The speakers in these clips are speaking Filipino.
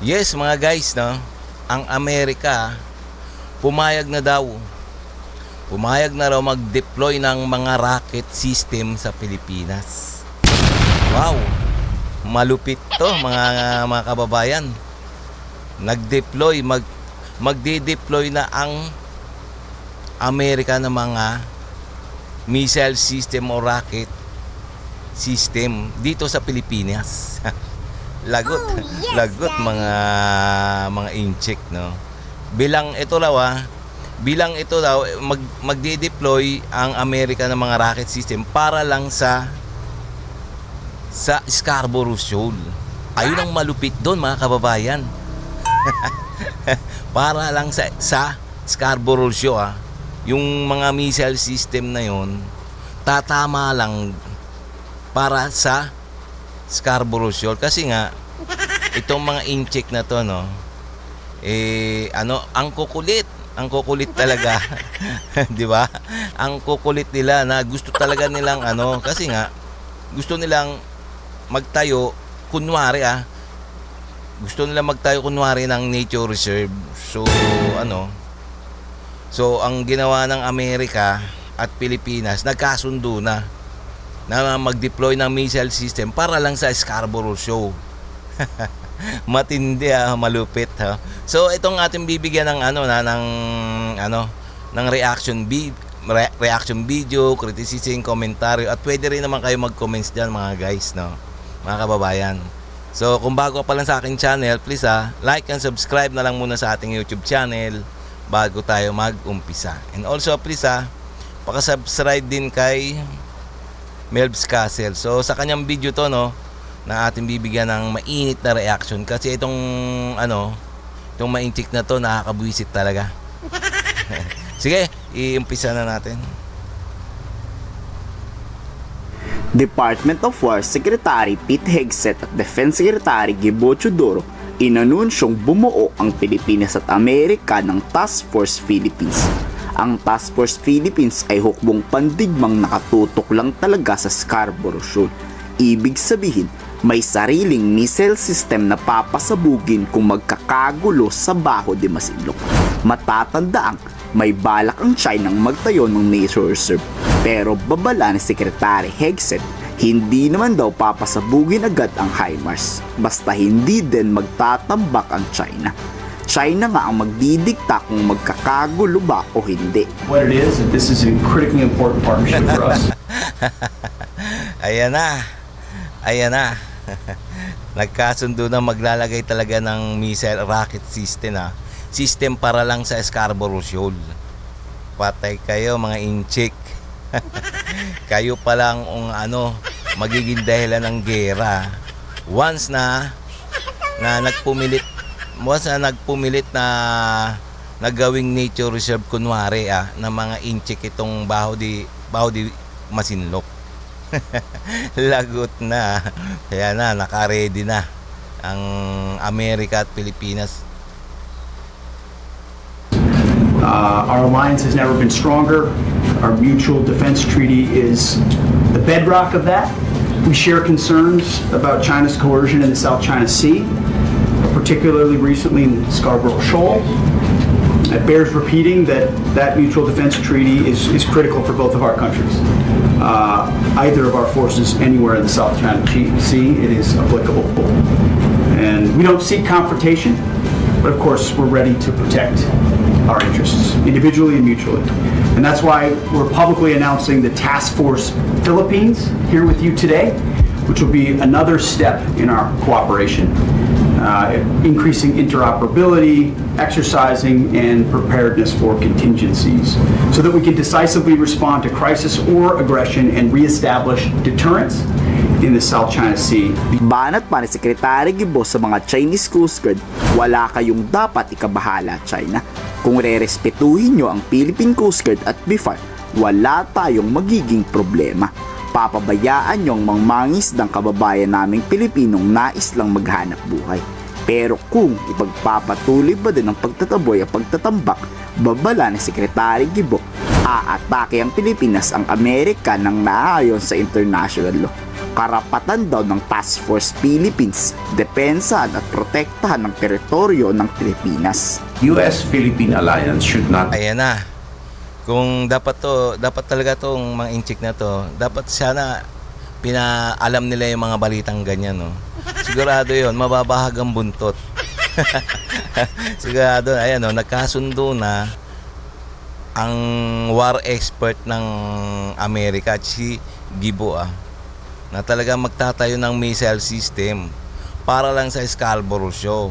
Yes mga guys, no? Ang Amerika pumayag na daw. Pumayag na raw mag-deploy ng mga rocket system sa Pilipinas. Wow! Malupit 'to mga kababayan. Magde-deploy na ang Amerika ng mga missile system o rocket system dito sa Pilipinas. Lagot, yes, lagot Daddy. mga incheck, no. Bilang ito daw magde-deploy ang Amerika ng mga rocket system para lang sa Scarborough Shoal. Ayun ang malupit doon mga kababayan. Para lang sa Scarborough Shoal, yung mga missile system na yon tatama lang para sa Scarborough Shoal kasi nga itong mga incheck na to, no, ang kukulit talaga. 'Di ba? Ang kukulit nila na gusto talaga nilang kasi nga gusto nilang magtayo kunwari ng nature reserve. So ang ginawa ng Amerika at Pilipinas, nagkasundo na mag-deploy ng missile system para lang sa Scarborough Shoal. Matindi, malupit, ha. So itong ating bibigyan ng ng reaction video, criticism, komentaryo, at pwede rin naman kayo mag-comments diyan mga guys, no, mga kababayan. So kung bago pa lang sa aking channel, please like and subscribe na lang muna sa ating YouTube channel bago tayo mag-umpisa. And also please paka-subscribe din kay Melv's Castle. So sa kanyang video to, no, na ating bibigyan ng mainit na reaction kasi itong maintik na to nakakabwisit talaga. Sige, iumpisa na natin. Department of War Secretary Pete Hegseth at Defense Secretary Gibo Chodoro inanunsyong bumuo ang Pilipinas at Amerika ng Task Force Philippines. Ang Task Force Philippines ay hukbong pandigmang nakatutok lang talaga sa Scarborough Shoal. Ibig sabihin, may sariling missile system na papasabugin kung magkakagulo sa Baho de Masinloc. Matatandaang may balak ang China magtayo ng nature reserve. Pero babala ni Secretary Hegseth, hindi naman daw papasabugin agad ang HIMARS basta hindi din magtatambak ang China. China nga ang magdidikta kung magkakagulo ba o hindi. What it is, that this is a critically important partnership for us. Ayan na. Nagkasundo na maglalagay talaga ng missile rocket system para lang sa Scarborough Shoal. Patay kayo mga incheck. Kayo pa lang magiging dahilan ng gera once na nagpumilit na nagawing nature reserve kunwari ng mga incheck itong Baho de Masinloc. Lagot na. Kaya naka-ready na ang Amerika at Pilipinas. Our alliance has never been stronger. Our mutual defense treaty is the bedrock of that. We share concerns about China's coercion in the South China Sea, particularly recently in Scarborough Shoal. It bears repeating that mutual defense treaty is critical for both of our countries. Either of our forces anywhere in the South China Sea, it is applicable. And we don't seek confrontation, but of course we're ready to protect our interests, individually and mutually. And that's why we're publicly announcing the Task Force Philippines here with you today, which will be another step in our cooperation. Increasing interoperability, exercising, and preparedness for contingencies so that we can decisively respond to crisis or aggression and reestablish deterrence in the South China Sea. Banat pa ni Secretary Gibo sa mga Chinese Coast Guard, wala kayong dapat ikabahala, China. Kung rerespetuhin nyo ang Philippine Coast Guard at BIFAR, wala tayong magiging problema. Papabayaan nyong mangmangis ng kababayan naming Pilipinong nais lang maghanap buhay. Pero kung ipagpapatuloy ba din ang pagtataboy at pagtatambak, babala ni Secretary Gibo, aatake ang Pilipinas ang Amerika ng naayon sa international law. Karapatan daw ng Task Force Philippines, depensahan at protektahan ng teritoryo ng Pilipinas. US-Philippine alliance should not Ayan na. Kung dapat talaga tong mga inchik na to, dapat sana pinaalam nila yung mga balitang ganyan, no? Sigurado yon mababahag ang buntot. Sigurado, ayan, no, nagkasundo na ang war expert ng Amerika at si Gibo, na talagang magtatayo ng missile system para lang sa Scarborough Shoal.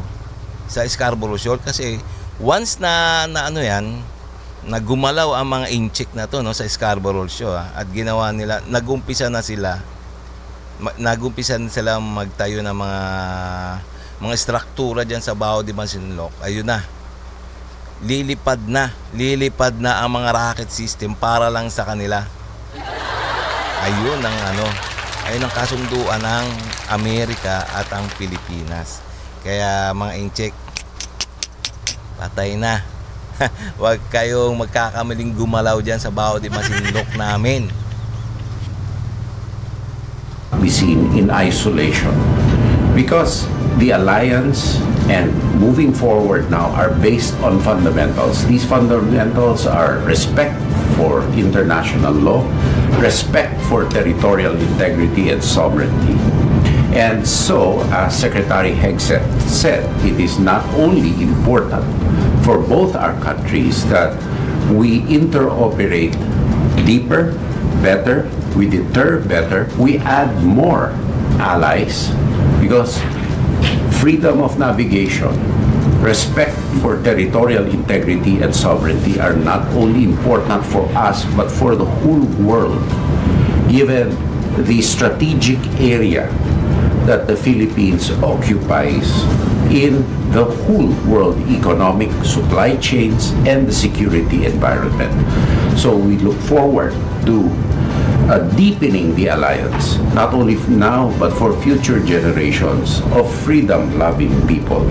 Sa Scarborough Shoal kasi once na ano yan, nagumalaw ang mga inchik na to, no, sa Scarborough Shoal, at ginawa nila, nagumpisa na sila magtayo ng mga struktura diyan sa Bao de Masinloc. Ayun na. Lilipad na ang mga rocket system para lang sa kanila. Ayun ang kasunduan ng Amerika at ang Pilipinas. Kaya mga inchik, patay na. Huwag kayong magkakamaling gumalaw diyan sa Bao de Masinloc namin. be seen in isolation, because the alliance and moving forward now are based on fundamentals. These fundamentals are respect for international law, respect for territorial integrity and sovereignty. And so, as Secretary Hegseth said, it is not only important for both our countries that we interoperate deeper, better, we deter better, we add more allies, because freedom of navigation, respect for territorial integrity and sovereignty are not only important for us but for the whole world, given the strategic area that the Philippines occupies in the whole world economic supply chains and the security environment. So we look forward to deepening the alliance, not only now but for future generations of freedom-loving people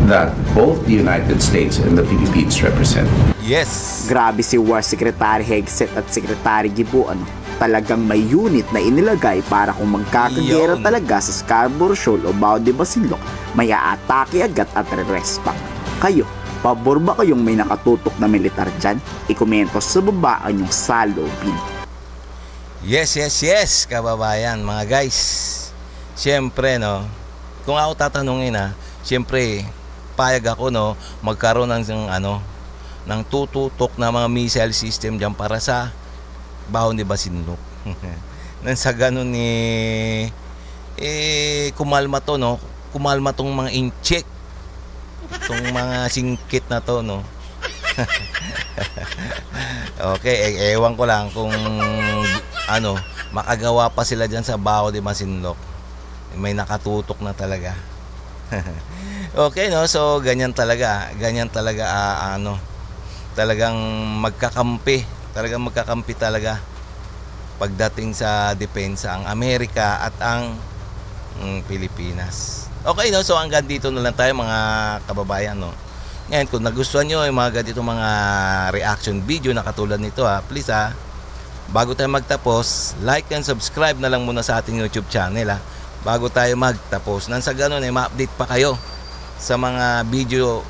that both the United States and the Philippines represent. Yes. Grabe si War Secretary Hegseth at Secretary Gibo, talagang may unit na inilagay para kung magkakagera Yun. talaga sa Scarborough Shoal o Bao de Masinloc, may aatake agad at re-respack. Kayo, pabor ba kayong may nakatutok na militar dyan? Ikomento sa baba ang inyong salubin. Yes, kababayan, mga guys. Siyempre, no, kung ako tatanungin, siyempre, payag ako, no, magkaroon ng tututok na mga missile system dyan para sa Bao de Masinloc. Nang sa ganun kumalma to, no, kumalma tong mga inchik, tong mga singkit na to, no. Okay, ewan ko lang kung makagawa pa sila dyan sa Bao de Masinloc. May nakatutok na talaga. Okay, no? So, ganyan talaga talagang magkakampi talaga pagdating sa depensa ang Amerika at ang Pilipinas. Okay, no? So, hanggang dito na lang tayo, mga kababayan, no? Ngayon, kung nagustuhan nyo yung mga ganito mga reaction video na katulad nito, please, bago tayo magtapos, like and subscribe na lang muna sa ating YouTube channel, bago tayo magtapos. Nang sa ganun, ma-update pa kayo sa mga video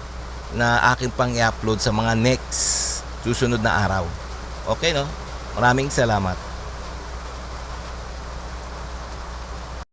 na aking pang i-upload sa mga next susunod na araw. Okay, no? Maraming salamat.